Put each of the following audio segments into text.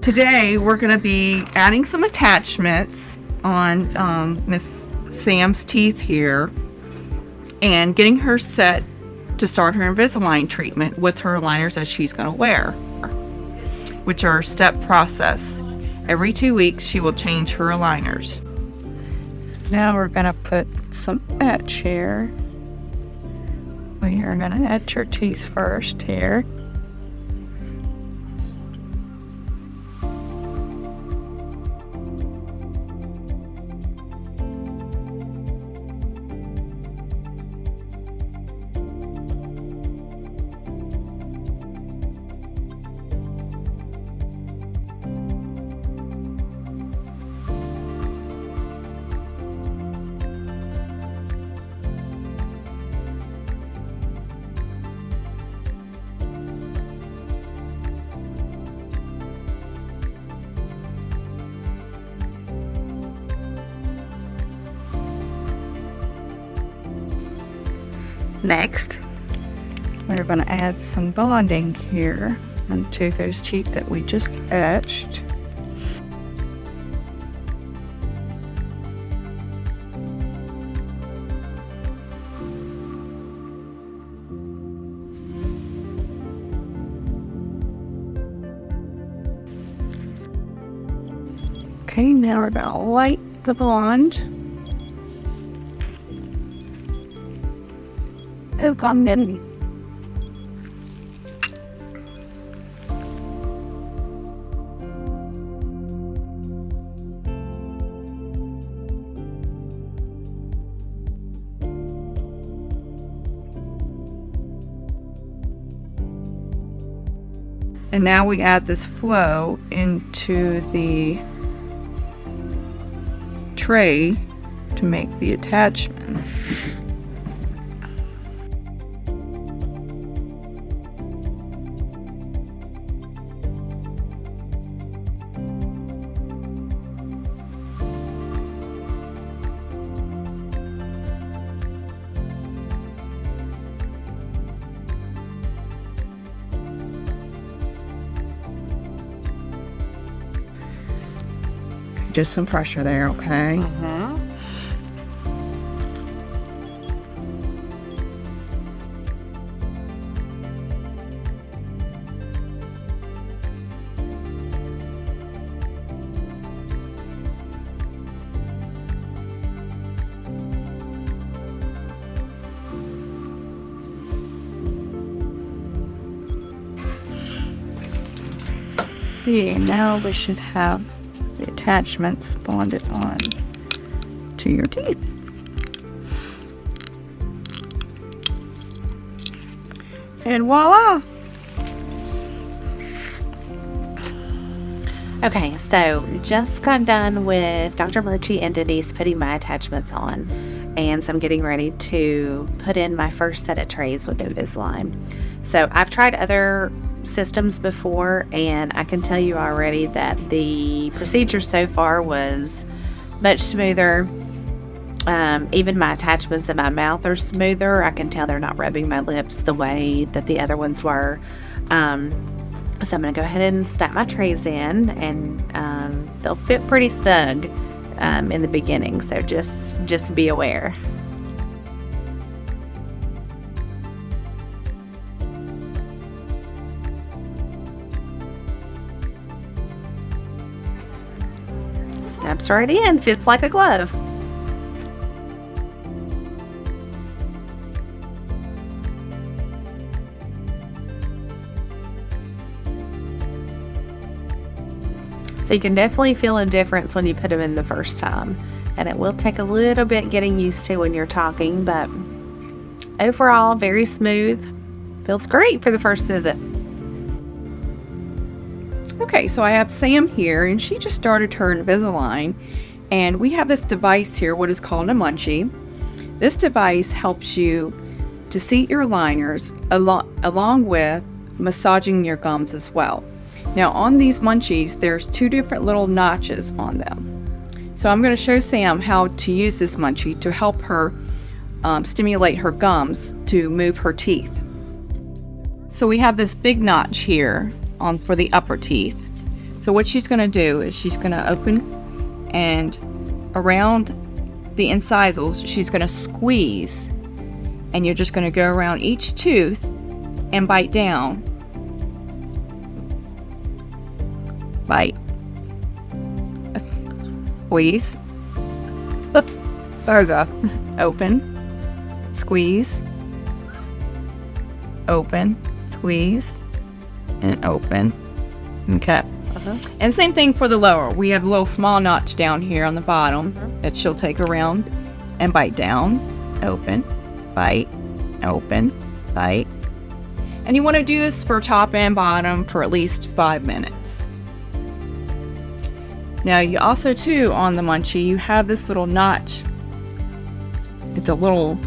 Today we're going to be adding some attachments on Miss Sam's teeth here and getting her set to start her Invisalign treatment with her aligners that she's going to wear, which are a step process. Every 2 weeks she will change her aligners. Now we're going to put some etch here. We are going to etch her teeth first here. Next, we're going to add some bonding here into those teeth that we just etched. Okay, now we're going to light the bond. Oh, come in. And now we add this flow into the tray to make the attachment. Just some pressure there, okay? See, now we should have the attachments bonded on to your teeth. And voila! Okay, so just got done with Dr. Murchie and Denise putting my attachments on, and so I'm getting ready to put in my first set of trays with Invisalign. So I've tried other systems before, and I can tell you already that the procedure so far was much smoother. Even my attachments in my mouth are smoother. I can tell they're not rubbing my lips the way that the other ones were. So I'm going to go ahead and snap my trays in, and they'll fit pretty snug in the beginning, so just be aware. Snaps right in, fits like a glove. So you can definitely feel a difference when you put them in the first time, and it will take a little bit getting used to when you're talking, but overall very smooth. Feels great for the first visit. Okay, so I have Sam here, and she just started her Invisalign, and we have this device here, what is called a munchie. This device helps you to seat your aligners along with massaging your gums as well. Now on these munchies, there's two different little notches on them. So I'm going to show Sam how to use this munchie to help her stimulate her gums to move her teeth. So we have this big notch here for the upper teeth. So what she's going to do is she's going to open, and around the incisals, she's going to squeeze, and you're just going to go around each tooth and bite down. Bite. Squeeze. There we go. Open. Squeeze. Open. Squeeze. And open. Okay. And same thing for the lower. We have a little small notch down here on the bottom that she'll take around and bite down. Open. Bite. Open. Bite. And you want to do this for top and bottom for at least 5 minutes. Now you also too, on the munchie, you have this little notch. It's a little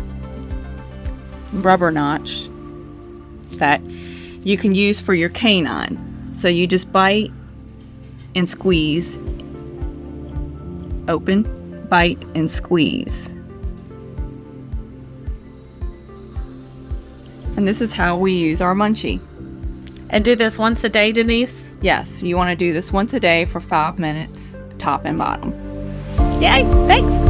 rubber notch that you can use for your canine. So you just bite and squeeze. Open, bite, and squeeze. And this is how we use our munchie. And do this once a day, Denise? Yes, you want to do this once a day for 5 minutes, top and bottom. Yay, thanks.